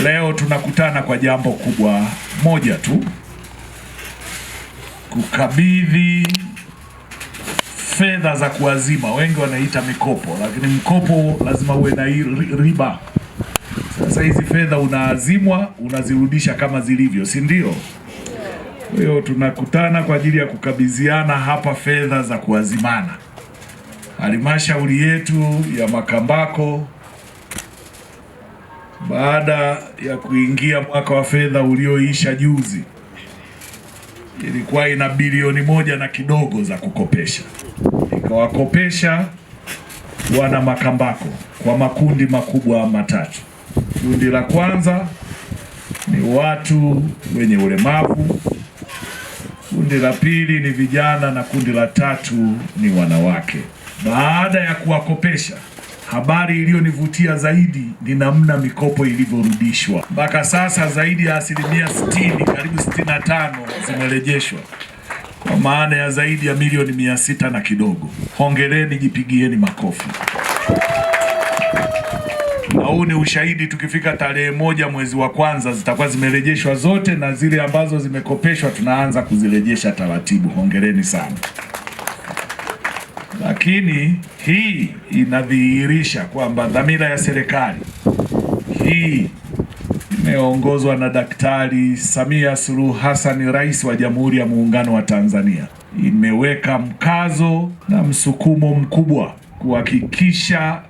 Leo tunakutana kwa jambo kubwa moja tu, kukabidhi fedha za kuazima. Wengi wanaita mikopo, lakini mkopo lazima uwe na riba. Sasa hizi fedha unaazimwa, unazirudisha kama zilivyo, si ndio? Kwa hiyo tunakutana kwa ajili ya kukabidhiana hapa fedha za kuazimana. Halmashauri yetu ya Makambako, baada ya kuingia mwaka wa fedha ulioisha juzi, ilikuwa ina bilioni 1 na kidogo za kukopesha. Ikawakopesha wana Makambako kwa makundi makubwa matatu. Kundi la kwanza ni watu wenye ulemavu, kundi la pili ni vijana, na kundi la tatu ni wanawake. Baada ya kuwakopesha, habari iliyonivutia zaidi ni namna mikopo ilivyorudishwa. Mpaka sasa zaidi ya 60%, karibu 65 zimerejeshwa, kwa maana ya zaidi ya milioni 600 na kidogo. Hongereni, jipigieni makofi. Na huu ni ushahidi, tukifika tarehe 1 mwezi wa kwanza zitakuwa zimerejeshwa zote, na zile ambazo zimekopeshwa tunaanza kuzirejesha taratibu. Hongereni sana. Lakini hii inadhihirisha kwamba dhamira ya serikali hii imeongozwa na Daktari Samia Suluhu Hassan, Rais wa Jamhuri ya Muungano wa Tanzania, imeweka mkazo na msukumo mkubwa kuhakikisha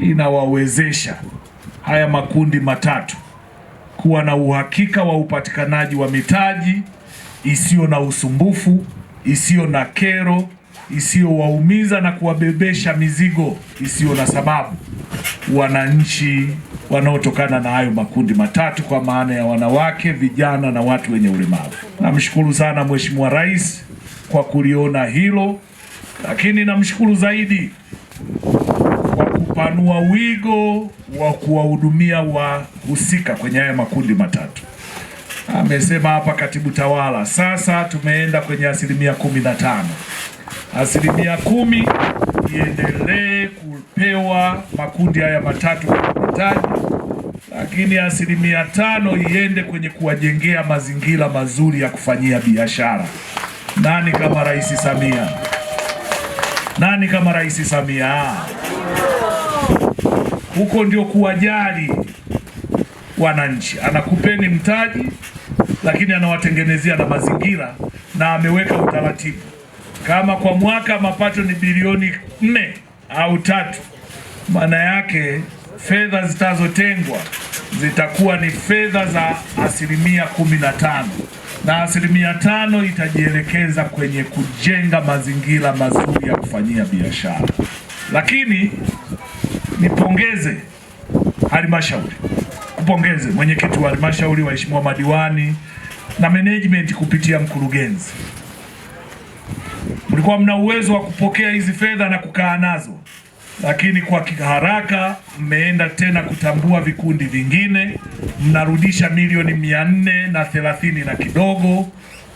inawawezesha haya makundi matatu kuwa na uhakika wa upatikanaji wa mitaji isiyo na usumbufu, isiyo na kero, isiyowaumiza na kuwabebesha mizigo isiyo na sababu wananchi wanaotokana na hayo makundi matatu, kwa maana ya wanawake, vijana na watu wenye ulemavu. Namshukuru sana Mheshimiwa Rais kwa kuliona hilo, lakini namshukuru zaidi kwa kupanua wigo wa kuwahudumia wahusika kwenye haya makundi matatu. Amesema hapa Katibu Tawala, sasa tumeenda kwenye 15%. 10% iendelee kupewa makundi haya matatu kwa mitaji, lakini 5% iende kwenye kuwajengea mazingira mazuri ya kufanyia biashara. Nani kama Rais Samia? Nani kama Rais Samia? Huko ndio kuwajali wananchi. Anakupeni mtaji, lakini anawatengenezea na mazingira, na ameweka utaratibu. Kama kwa mwaka mapato ni bilioni 4 au 3, maana yake fedha zitazotengwa zitakuwa ni fedha za 15%, na 5% itajielekeza kwenye kujenga mazingira mazuri ya kufanyia biashara. Lakini nipongeze halmashauri, kupongeze mwenyekiti wa halmashauri, waheshimiwa madiwani na management kupitia mkurugenzi. Mlikuwa mna uwezo wa kupokea hizi fedha na kukaa nazo, lakini kwa haraka mmeenda tena kutambua vikundi vingine, mnarudisha milioni 430 na kidogo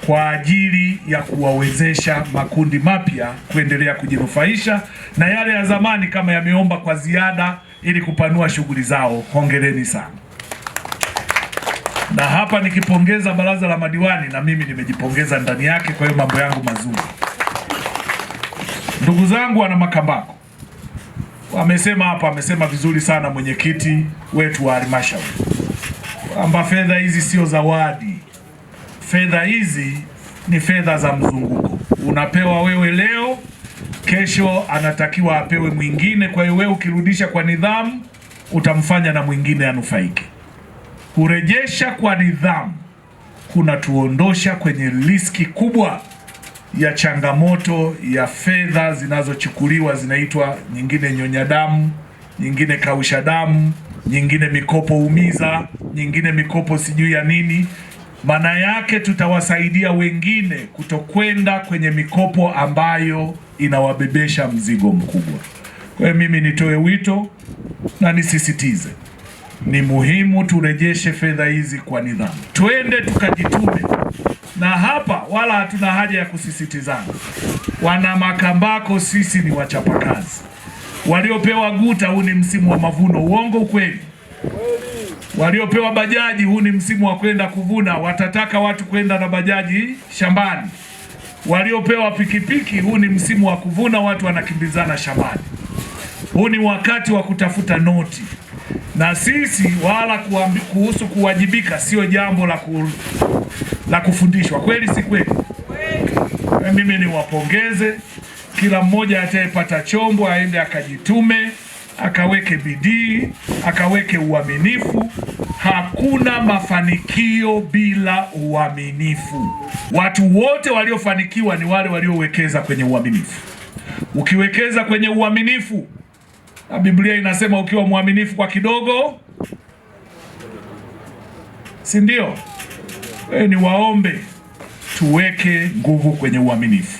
kwa ajili ya kuwawezesha makundi mapya kuendelea kujinufaisha, na yale ya zamani kama yameomba kwa ziada ili kupanua shughuli zao. Hongereni sana. Na hapa nikipongeza baraza la madiwani, na mimi nimejipongeza ndani yake, kwa hiyo mambo yangu mazuri. Ndugu zangu wana Makambako, wamesema hapa, amesema vizuri sana mwenyekiti wetu wa halmashauri kwamba fedha hizi sio zawadi. Fedha hizi ni fedha za mzunguko. Unapewa wewe leo, kesho anatakiwa apewe mwingine. Kwa hiyo wewe ukirudisha kwa nidhamu, utamfanya na mwingine anufaike. Kurejesha kwa nidhamu kunatuondosha kwenye riski kubwa ya changamoto ya fedha zinazochukuliwa, zinaitwa nyingine nyonya damu, nyingine kausha damu, nyingine mikopo umiza, nyingine mikopo sijui ya nini. Maana yake tutawasaidia wengine kutokwenda kwenye mikopo ambayo inawabebesha mzigo mkubwa. Kwa hiyo mimi nitoe wito na nisisitize, ni muhimu turejeshe fedha hizi kwa nidhamu. Twende tukajitume. Na hapa wala hatuna haja ya kusisitizana. Wana Makambako sisi ni wachapakazi. Waliopewa guta, huu ni msimu wa mavuno. Uongo ukweli? Waliopewa bajaji, huu ni msimu wa kwenda kuvuna, watataka watu kwenda na bajaji shambani. Waliopewa pikipiki, huu ni msimu wa kuvuna, watu wanakimbizana shambani. Huu ni wakati wa kutafuta noti, na sisi wala kuhusu kuwajibika sio jambo la kufundishwa. Kweli si kweli? Mimi niwapongeze kila mmoja atayepata chombo aende akajitume, akaweke bidii, akaweke uaminifu. Hakuna mafanikio bila uaminifu. Watu wote waliofanikiwa ni wale waliowekeza kwenye uaminifu. Ukiwekeza kwenye uaminifu, na Biblia inasema ukiwa mwaminifu kwa kidogo, si ndio? Ni waombe tuweke nguvu kwenye uaminifu.